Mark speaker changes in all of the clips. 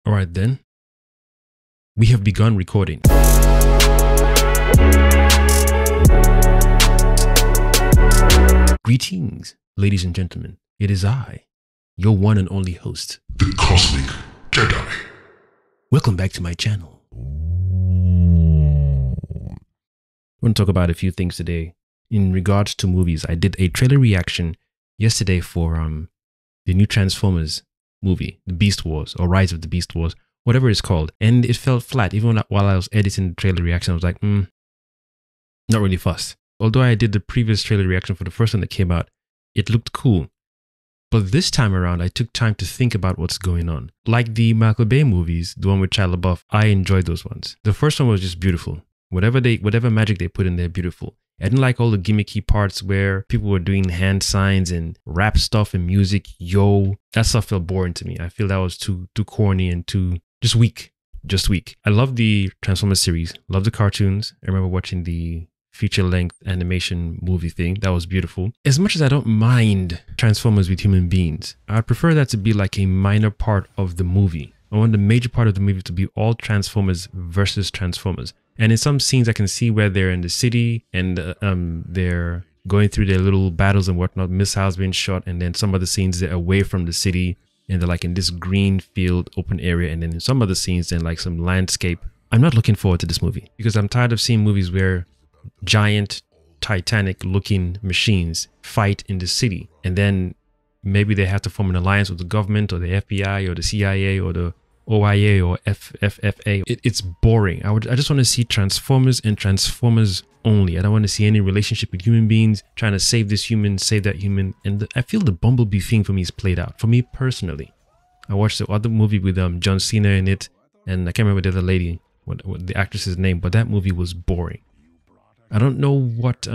Speaker 1: All right, then. We have begun recording. Greetings, ladies and gentlemen. It is I, your one and only host,
Speaker 2: the Cosmic Jedi.
Speaker 1: Welcome back to my channel. I want to talk about a few things today. In regards to movies, I did a trailer reaction yesterday for the new Transformers movie, The Beast Wars, or Rise of the Beast Wars, whatever it's called. And it felt flat. Even while I was editing the trailer reaction, I was like, not really fussed. Although I did the previous trailer reaction for the first one that came out, it looked cool. But this time around, I took time to think about what's going on. Like the Michael Bay movies, the one with Shia LaBeouf, I enjoyed those ones. The first one was just beautiful. Whatever magic they put in there, beautiful. I didn't like all the gimmicky parts where people were doing hand signs and rap stuff and music. That stuff felt boring to me. I feel that was too corny and too just weak. I love the Transformers series. Love the cartoons. I remember watching the feature-length animation movie thing. That was beautiful. As much as I don't mind Transformers with human beings, I'd prefer that to be like a minor part of the movie. I want the major part of the movie to be all Transformers versus Transformers. And in some scenes, I can see where they're in the city and they're going through their little battles and whatnot, missiles being shot. And then some other scenes, they're away from the city and they're like in this green field, open area. And then in some other scenes, they're like some landscape. I'm not looking forward to this movie because I'm tired of seeing movies where giant Titanic looking machines fight in the city. And then maybe they have to form an alliance with the government or the FBI or the CIA or the OIA or FFFA. It's boring. I just want to see Transformers and Transformers only. I don't want to see any relationship with human beings trying to save this human, save that human. And I feel the Bumblebee thing for me is played out. For me personally, I watched the other movie with John Cena in it, and I can't remember the other lady, what the actress's name, but that movie was boring. I don't know what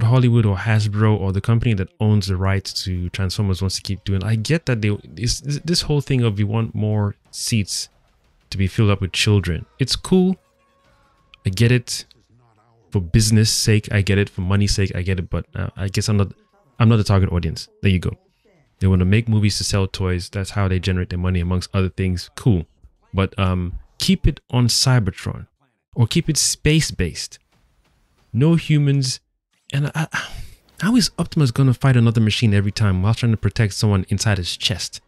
Speaker 1: Hollywood or Hasbro or the company that owns the rights to Transformers wants to keep doing. I get that this whole thing of you want more seats to be filled up with children. It's cool. I get it. For business sake, I get it. For money's sake, I get it. But I guess I'm not the target audience. There you go. They want to make movies to sell toys. That's how they generate their money, amongst other things. Cool. But keep it on Cybertron or keep it space-based. No humans. And how is Optimus going to fight another machine every time while trying to protect someone inside his chest?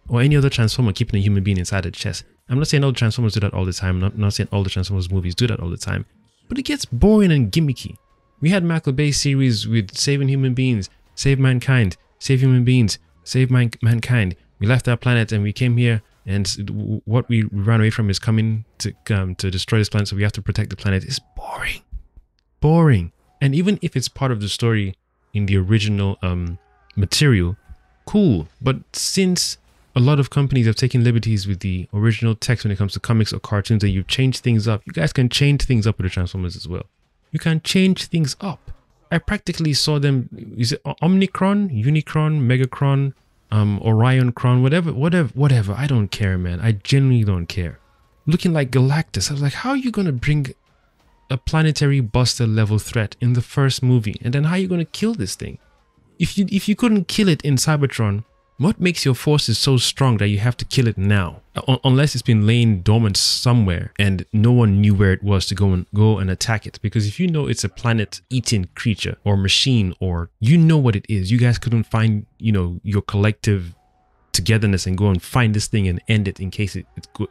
Speaker 1: Or any other Transformer keeping a human being inside the chest? I'm not saying all the Transformers do that all the time. I'm not saying all the Transformers movies do that all the time. But it gets boring and gimmicky. We had Michael Bay series with saving human beings, save mankind, save human beings, save mankind. We left our planet and we came here, and what we ran away from is coming to destroy this planet, so we have to protect the planet. It's boring. Boring. And even if it's part of the story in the original material, cool. But since a lot of companies have taken liberties with the original text when it comes to comics or cartoons, and you've changed things up, you guys can change things up with the Transformers as well. You can change things up. I practically saw them, is it Omnicron, Unicron, Megacron, Orioncron, whatever. I don't care, man. I genuinely don't care. Looking like Galactus. I was like, how are you going to bring a planetary buster level threat in the first movie, and then how are you going to kill this thing? If you couldn't kill it in Cybertron, what makes your forces so strong that you have to kill it now? Unless it's been laying dormant somewhere and no one knew where it was to go and attack it. Because if you know it's a planet-eating creature or machine, or you know what it is, you guys couldn't find, your collective togetherness and go and find this thing and end it in case it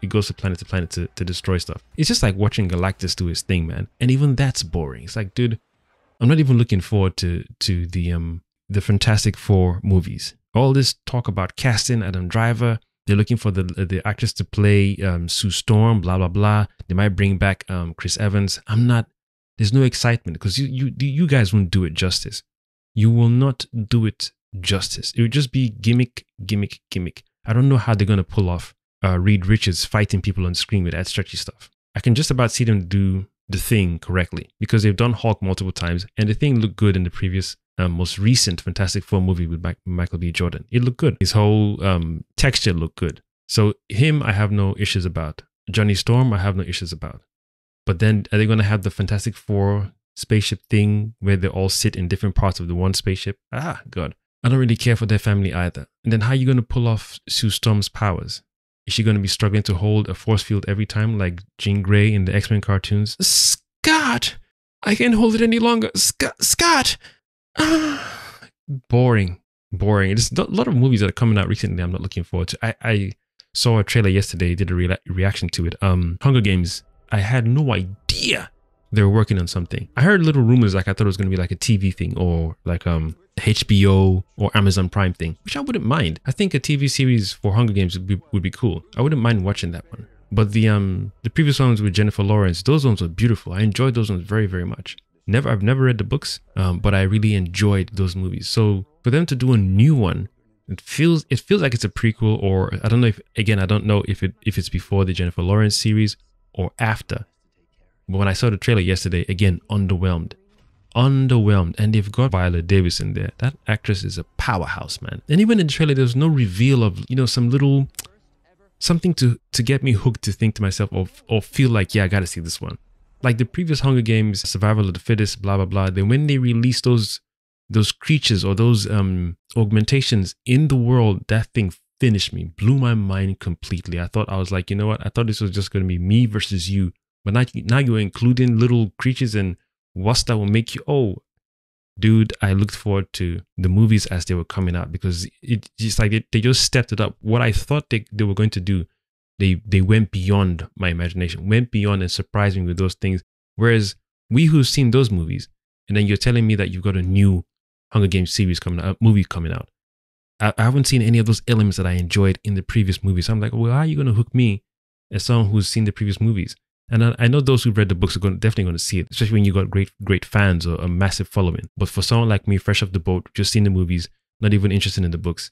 Speaker 1: goes to planet to destroy stuff. It's just like watching Galactus do his thing, man. And even that's boring. It's like, dude, I'm not even looking forward to the Fantastic Four movies. All this talk about casting Adam Driver, they're looking for the actress to play Sue Storm, blah blah blah. They might bring back Chris Evans. There's no excitement because you guys won't do it justice. You will not do it justice. It would just be gimmick. I don't know how they're gonna pull off Reed Richards fighting people on screen with that stretchy stuff. I can just about see them do the Thing correctly because they've done Hulk multiple times, and the Thing looked good in the previous most recent Fantastic Four movie with Michael B. Jordan. It looked good. His whole texture looked good. So him, I have no issues about. Johnny Storm, I have no issues about. But then are they going to have the Fantastic Four spaceship thing where they all sit in different parts of the one spaceship? God. I don't really care for their family either. And then how are you going to pull off Sue Storm's powers? Is she going to be struggling to hold a force field every time like Jean Grey in the X-Men cartoons? Scott! I can't hold it any longer. Scott! Boring. There's a lot of movies that are coming out recently I'm not looking forward to. I saw a trailer yesterday, did a reaction to it. Hunger Games. I had no idea they were working on something. I heard little rumors, like I thought it was going to be like a TV thing or like HBO or Amazon Prime thing, which I wouldn't mind. I think a TV series for Hunger Games would be cool. I wouldn't mind watching that one. But the previous ones with Jennifer Lawrence, those ones were beautiful. I enjoyed those ones very, very much. I've never read the books, but I really enjoyed those movies. So for them to do a new one, it feels like it's a prequel, or I don't know if it's before the Jennifer Lawrence series or after. But when I saw the trailer yesterday, again, underwhelmed. And they've got Viola Davis in there. That actress is a powerhouse, man. And even in the trailer, there was no reveal of, some little something to get me hooked to think to myself or feel like, yeah, I gotta see this one. Like the previous Hunger Games, Survival of the Fittest, blah blah blah. Then when they released those creatures or those augmentations in the world, that thing finished me, blew my mind completely. I was like, you know what? I thought this was just gonna be me versus you. But now you're including little creatures and what's that will make you, oh, dude, I looked forward to the movies as they were coming out because it's just like they just stepped it up. What I thought they were going to do, they went beyond my imagination, went beyond and surprised me with those things. Whereas we who've seen those movies, and then you're telling me that you've got a new Hunger Games series coming out, movie coming out. I haven't seen any of those elements that I enjoyed in the previous movies. So I'm like, well, how are you going to hook me as someone who's seen the previous movies? And I know those who've read the books are definitely going to see it, especially when you got great fans or a massive following. But for someone like me, fresh off the boat, just seen the movies, not even interested in the books,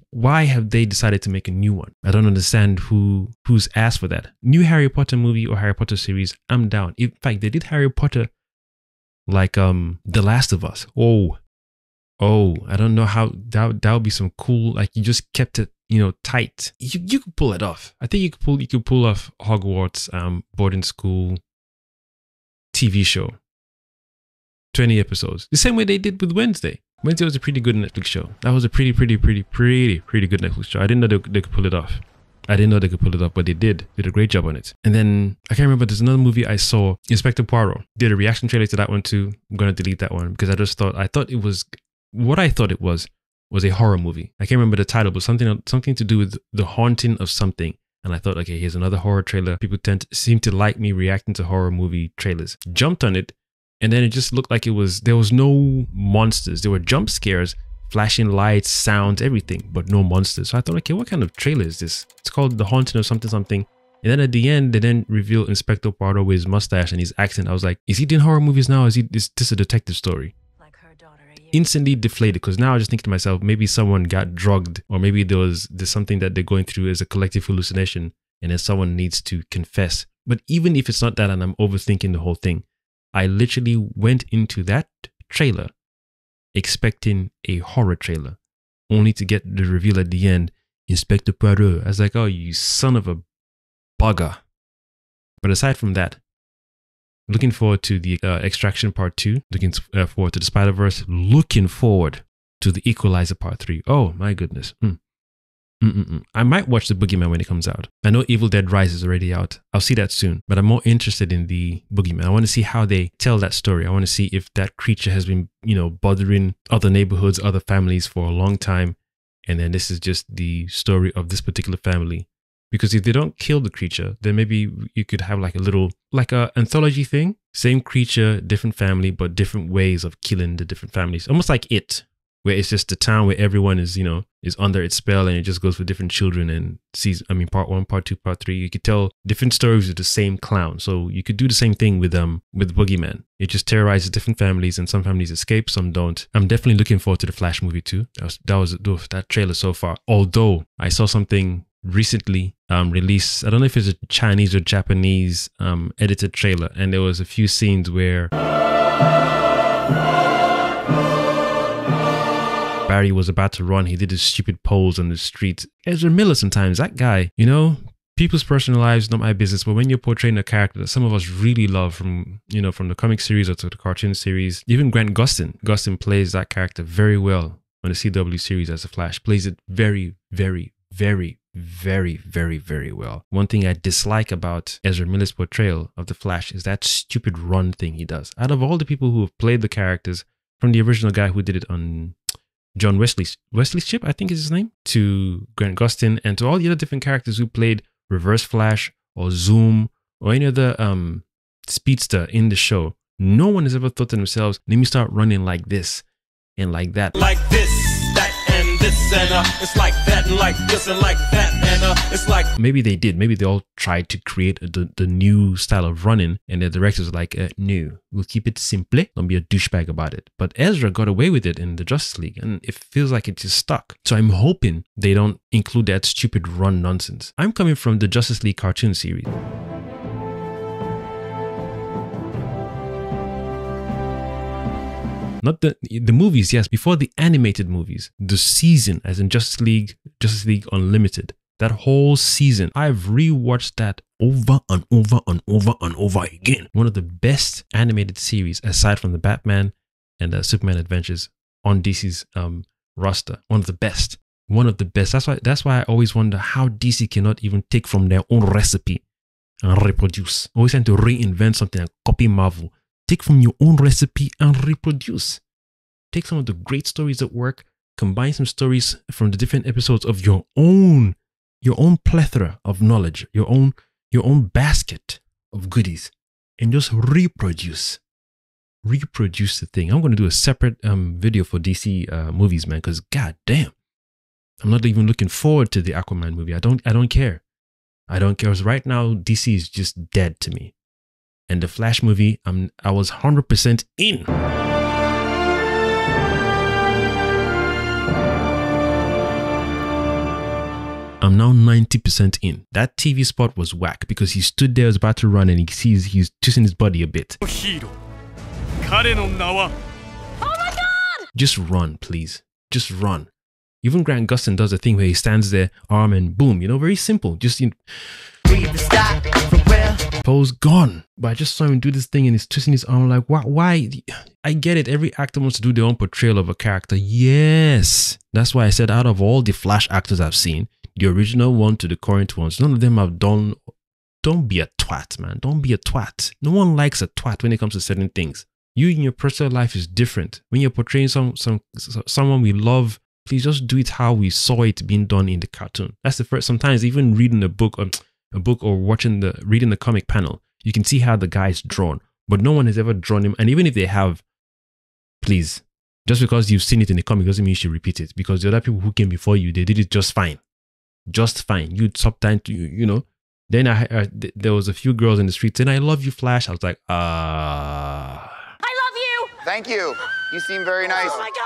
Speaker 1: why have they decided to make a new one? I don't understand who's asked for that. New Harry Potter movie or Harry Potter series, I'm down. In fact, they did Harry Potter like The Last of Us. Oh, I don't know how that would be some cool, like you just kept it, tight. You could pull it off. I think you could pull off Hogwarts boarding school TV show. 20 episodes. The same way they did with Wednesday. Wednesday was a pretty good Netflix show. That was a pretty good Netflix show. I didn't know they could pull it off. But they did a great job on it. And then I can't remember, there's another movie I saw, Inspector Poirot. Did a reaction trailer to that one too. I'm gonna delete that one because I thought it was a horror movie. I can't remember the title, but something to do with the haunting of something. And I thought, okay, here's another horror trailer. People seem to like me reacting to horror movie trailers. Jumped on it, and then it just looked like there was no monsters. There were jump scares, flashing lights, sounds, everything, but no monsters. So I thought, okay, what kind of trailer is this? It's called The Haunting of something. And then at the end, they then reveal Inspector Poirot with his mustache and his accent. I was like, is he doing horror movies now? Is this a detective story? Instantly deflated, because now I just think to myself, maybe someone got drugged, or maybe there's something that they're going through as a collective hallucination, and then someone needs to confess. But even if it's not that and I'm overthinking the whole thing, I literally went into that trailer expecting a horror trailer, only to get the reveal at the end, Inspector Poirot. I was like, oh, you son of a bugger. But aside from that, looking forward to the Extraction Part 2. Looking forward to the Spider-Verse. Looking forward to the Equalizer Part 3. Oh, my goodness. I might watch The Boogeyman when it comes out. I know Evil Dead Rise is already out. I'll see that soon. But I'm more interested in the Boogeyman. I want to see how they tell that story. I want to see if that creature has been, bothering other neighborhoods, other families for a long time. And then this is just the story of this particular family. Because if they don't kill the creature, then maybe you could have like a anthology thing. Same creature, different family, but different ways of killing the different families. Almost like It, where it's just the town where everyone is, is under its spell, and it just goes for different children and part 1, part 2, part 3. You could tell different stories with the same clown. So you could do the same thing with Boogeyman. It just terrorizes different families, and some families escape, some don't. I'm definitely looking forward to the Flash movie too. That trailer so far. Although I saw something recently released, I don't know if it's a Chinese or Japanese edited trailer, and there was a few scenes where Barry was about to run. He did his stupid pose on the street. Ezra Miller sometimes, that guy, people's personal lives, not my business, but when you're portraying a character that some of us really love from the comic series or to the cartoon series, even Grant Gustin plays that character very well on the CW series as a Flash, plays it very, very, very, very, very, very well. One thing I dislike about Ezra Miller's portrayal of the Flash is that stupid run thing he does. Out of all the people who have played the characters, from the original guy who did it on John Wesley's ship, I think is his name, to Grant Gustin, and to all the other different characters who played Reverse Flash or Zoom or any other speedster in the show, no one has ever thought to themselves, let me start running like this and like that.
Speaker 3: Like this, that, and this, and it's like that, and like this, and like that, and it's like...
Speaker 1: Maybe they did. Maybe they all tried to create the new style of running, and the directors were like, no, we'll keep it simple. Don't be a douchebag about it. But Ezra got away with it in the Justice League, and it feels like it just stuck. So I'm hoping they don't include that stupid run nonsense. I'm coming from the Justice League cartoon series. Not the movies, yes, before the animated movies, the season, as in Justice League Unlimited, that whole season, I've rewatched that over and over and over and over again. One of the best animated series, aside from the Batman and the Superman Adventures on DC's roster. One of the best. That's why I always wonder how DC cannot even take from their own recipe and reproduce. Always trying to reinvent something and copy Marvel. Take from your own recipe and reproduce. Take some of the great stories that work, combine some stories from the different episodes of your own plethora of knowledge, your own basket of goodies, and just reproduce. Reproduce the thing. I'm going to do a separate video for DC movies, man, because god damn, I'm not even looking forward to the Aquaman movie. I don't care. I don't care. Because right now DC is just dead to me. And the Flash movie, I was 100% in. I'm now 90% in. That TV spot was whack because he stood there, was about to run, and he's twisting his body a bit.
Speaker 3: Oh my god!
Speaker 1: Just run, please. Just run. Even Grant Gustin does a thing where he stands there, arm and boom, very simple. Just pose gone. But I just saw him do this thing and he's twisting his arm like, why? I get it. Every actor wants to do their own portrayal of a character. Yes. That's why I said out of all the Flash actors I've seen, the original one to the current ones, none of them have done. Don't be a twat, man. Don't be a twat. No one likes a twat when it comes to certain things. You in your personal life is different. When you're portraying someone we love, please just do it how we saw it being done in the cartoon. That's the first. Sometimes even reading a book or reading the comic panel, you can see how the guy's drawn, but no one has ever drawn him. And even if they have, please, just because you've seen it in the comic doesn't mean you should repeat it, because the other people who came before you, they did it just fine. Just fine. You'd subtime to, Then there was a few girls in the street saying, I love you, Flash. I was like, I
Speaker 4: love you.
Speaker 5: Thank you. You seem very nice.
Speaker 4: Oh my god.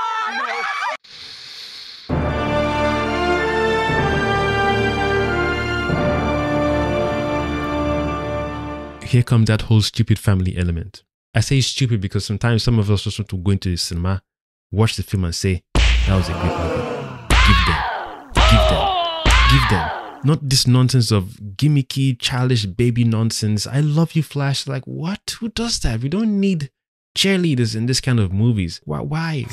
Speaker 1: Here comes that whole stupid family element. I say stupid because sometimes some of us just want to go into the cinema, watch the film and say, that was a great movie. Give them. Not this nonsense of gimmicky, childish baby nonsense. I love you, Flash. Like, what? Who does that? We don't need cheerleaders in this kind of movies. Why?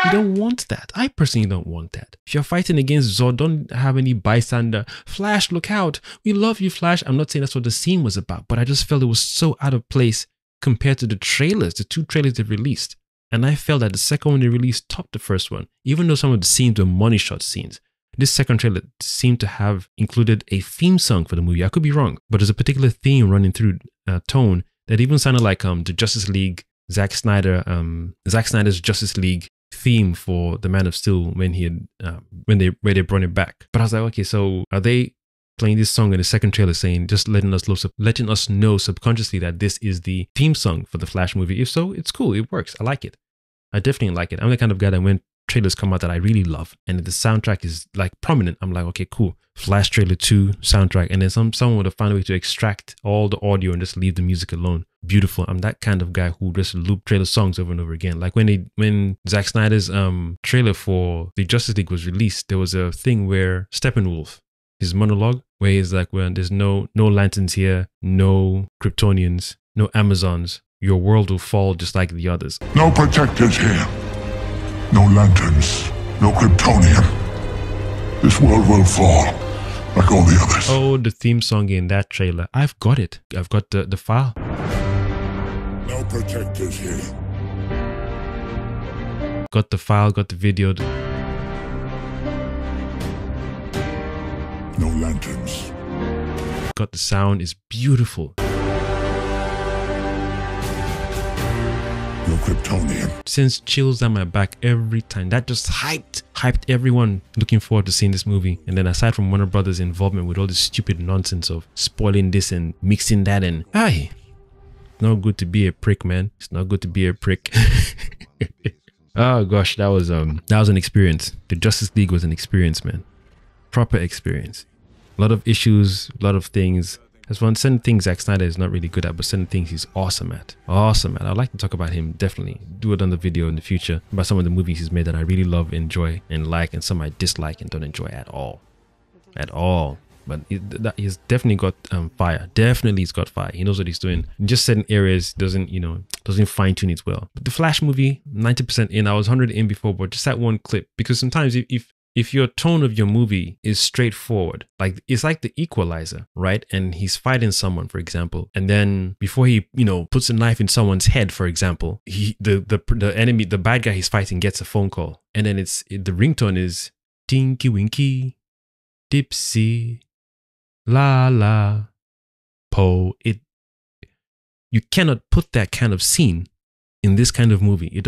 Speaker 1: You don't want that. I personally don't want that. If you're fighting against Zod, don't have any bystander. Flash, look out. We love you, Flash. I'm not saying that's what the scene was about, but I just felt it was so out of place compared to the trailers, the two trailers they released. And I felt that the second one they released topped the first one, even though some of the scenes were money shot scenes. This second trailer seemed to have included a theme song for the movie. I could be wrong, but there's a particular theme running through tone that even sounded like the Justice League, Zack Snyder's Justice League theme for the Man of Steel when they brought it back. But I was like, okay, so are they playing this song in the second trailer, saying just letting us know subconsciously that this is the theme song for the Flash movie? If so, it's cool. It works. I like it. I definitely like it. I'm the kind of guy that when trailers come out that I really love and the soundtrack is like prominent, I'm like, okay, cool. Flash trailer 2 soundtrack, and then someone would have found a way to extract all the audio and just leave the music alone. Beautiful. I'm that kind of guy who just loop trailer songs over and over again. Like when Zack Snyder's trailer for the Justice League was released, there was a thing where Steppenwolf, his monologue, where he's like, well, there's no lanterns here, no Kryptonians, no Amazons. Your world will fall just like the others.
Speaker 2: No protectors here. No lanterns. No Kryptonian. This world will fall. like all the others.
Speaker 1: Oh, the theme song in that trailer. I've got it. I've got the file.
Speaker 2: No protectors here.
Speaker 1: Got the file, got the video.
Speaker 2: No lanterns.
Speaker 1: Got the sound. It's beautiful.
Speaker 2: No Kryptonian.
Speaker 1: Sends chills down my back every time. That just hyped everyone looking forward to seeing this movie. And then aside from Warner Brothers' involvement with all this stupid nonsense of spoiling this and mixing that and aye, it's not good to be a prick, man. It's not good to be a prick. Oh gosh, that was an experience. The Justice League was an experience, man. Proper experience. A lot of issues, a lot of things. There's one certain things Zack Snyder is not really good at, but certain things he's awesome at. Awesome at. I'd like to talk about him, definitely. Do it on the video in the future about some of the movies he's made that I really love, enjoy, and like, and some I dislike and don't enjoy at all. At all. But he's definitely got fire. Definitely he's got fire. He knows what he's doing. In just certain areas, doesn't fine tune it well. But the Flash movie, 90% in. I was 100 in before, but just that one clip. Because sometimes if your tone of your movie is straightforward, like it's like The Equalizer, right? And he's fighting someone, for example, and then before he, puts a knife in someone's head, for example, the enemy, the bad guy he's fighting gets a phone call, and then the ringtone is Tinky Winky, Dipsy, La La, Po. You cannot put that kind of scene in this kind of movie. It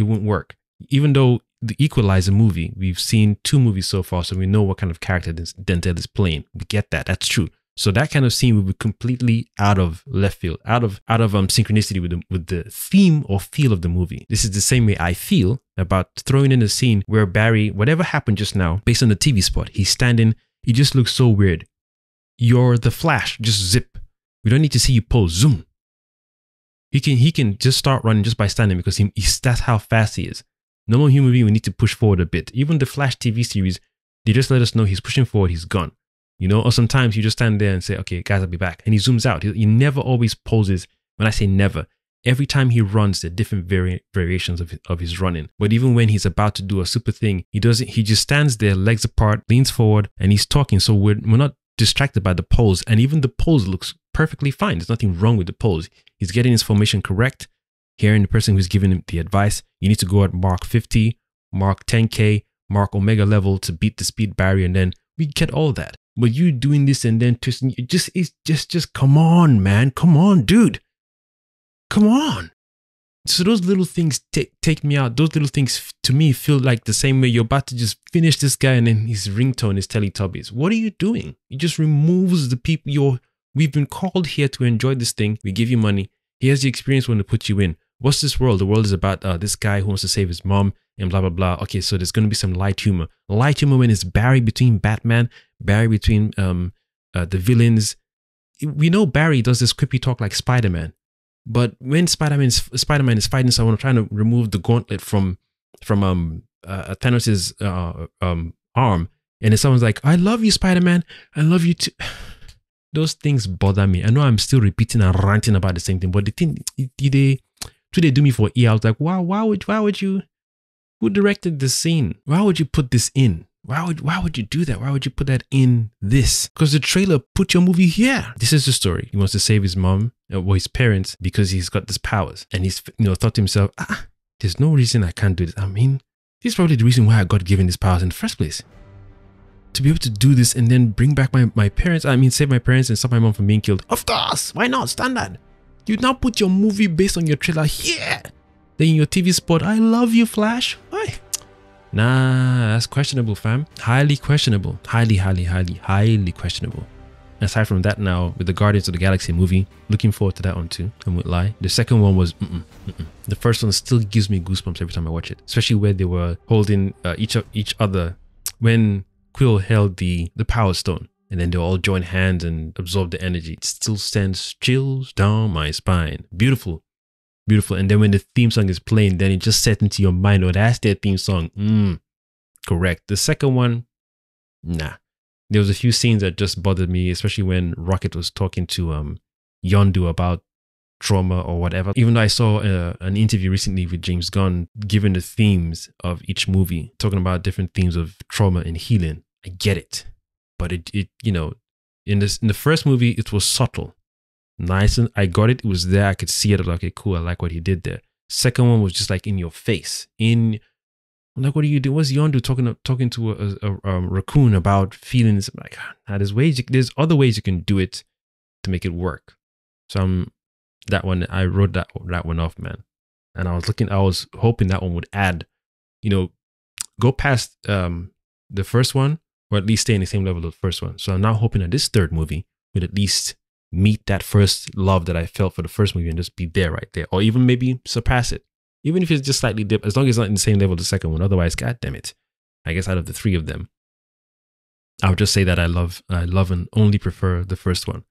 Speaker 1: won't work. Even though The Equalizer movie, we've seen 2 movies so far, so we know what kind of character Denzel is playing. We get that. That's true. So that kind of scene would be completely out of left field, out of synchronicity with the theme or feel of the movie. This is the same way I feel about throwing in a scene where Barry, whatever happened just now, based on the TV spot, he's standing. He just looks so weird. You're the Flash. Just zip. We don't need to see you pose. Zoom. He can just start running just by standing because that's how fast he is. Normal human being, we need to push forward a bit. Even the Flash TV series, they just let us know he's pushing forward, he's gone. Or sometimes you just stand there and say, okay, guys, I'll be back. And he zooms out. He never always poses. When I say never, every time he runs, there are different variations of his running. But even when he's about to do a super thing, he just stands there, legs apart, leans forward, and he's talking. So we're not distracted by the pose. And even the pose looks perfectly fine. There's nothing wrong with the pose. He's getting his formation correct. Hearing the person who's giving him the advice, you need to go at Mark 50, Mark 10K, Mark Omega level to beat the speed barrier, and then we get all that. But you doing this and then twisting, just come on, man. Come on, dude. Come on. So those little things take me out. Those little things to me feel like the same way you're about to just finish this guy and then his ringtone is Teletubbies. What are you doing? It just removes the people we've been called here to enjoy this thing. We give you money. Here's the experience we want to put you in. What's this world? The world is about this guy who wants to save his mom and blah, blah, blah. Okay, so there's going to be some light humor. Light humor when it's Barry between Batman, Barry between the villains. We know Barry does this quippy talk like Spider-Man. But when Spider-Man is fighting someone, trying to remove the gauntlet from Thanos' arm, and then someone's like, I love you, Spider-Man. I love you too. Those things bother me. I know I'm still repeating and ranting about the same thing, but the thing, they do me for a year. I was like, wow, why would you, who directed this scene? Why would you put this in? Why would you do that? Why would you put that in this? Because the trailer put your movie here. This is the story. He wants to save his mom or his parents because he's got these powers. And he's thought to himself, there's no reason I can't do this. I mean, this is probably the reason why I got given these powers in the first place. To be able to do this and then bring back my parents, save my parents and stop my mom from being killed. Of course, why not? Standard. You now put your movie based on your trailer here. Then in your TV spot, I love you, Flash. Why? Nah, that's questionable, fam. Highly questionable. Highly questionable. Aside from that now, with the Guardians of the Galaxy movie, looking forward to that one too. I won't lie. The second one was, The first one still gives me goosebumps every time I watch it. Especially where they were holding each other. When Quill held the Power Stone. And then they all join hands and absorb the energy. It still sends chills down my spine. Beautiful. Beautiful. And then when the theme song is playing, then it just sets into your mind, oh, that's their theme song. Correct. The second one, nah. There was a few scenes that just bothered me, especially when Rocket was talking to Yondu about trauma or whatever. Even though I saw an interview recently with James Gunn, giving the themes of each movie, talking about different themes of trauma and healing. I get it. but it you know, in the first movie, it was subtle, nice, and I got it. It was there. I could see it. I was like, okay, cool. I like what he did there. Second one was just like in your face. I'm like, what do you do? What's Yondu talking to a raccoon about feelings? I'm like, there's other ways you can do it to make it work. So that one, I wrote that one off, man. And I was hoping that one would add, you know, go past the first one, or at least stay in the same level of the first one. So I'm now hoping that this third movie would at least meet that first love that I felt for the first movie and just be there right there, or even maybe surpass it. Even if it's just slightly dip, as long as it's not in the same level as the second one. Otherwise, god damn it. I guess out of the three of them, I would just say that I love and only prefer the first one.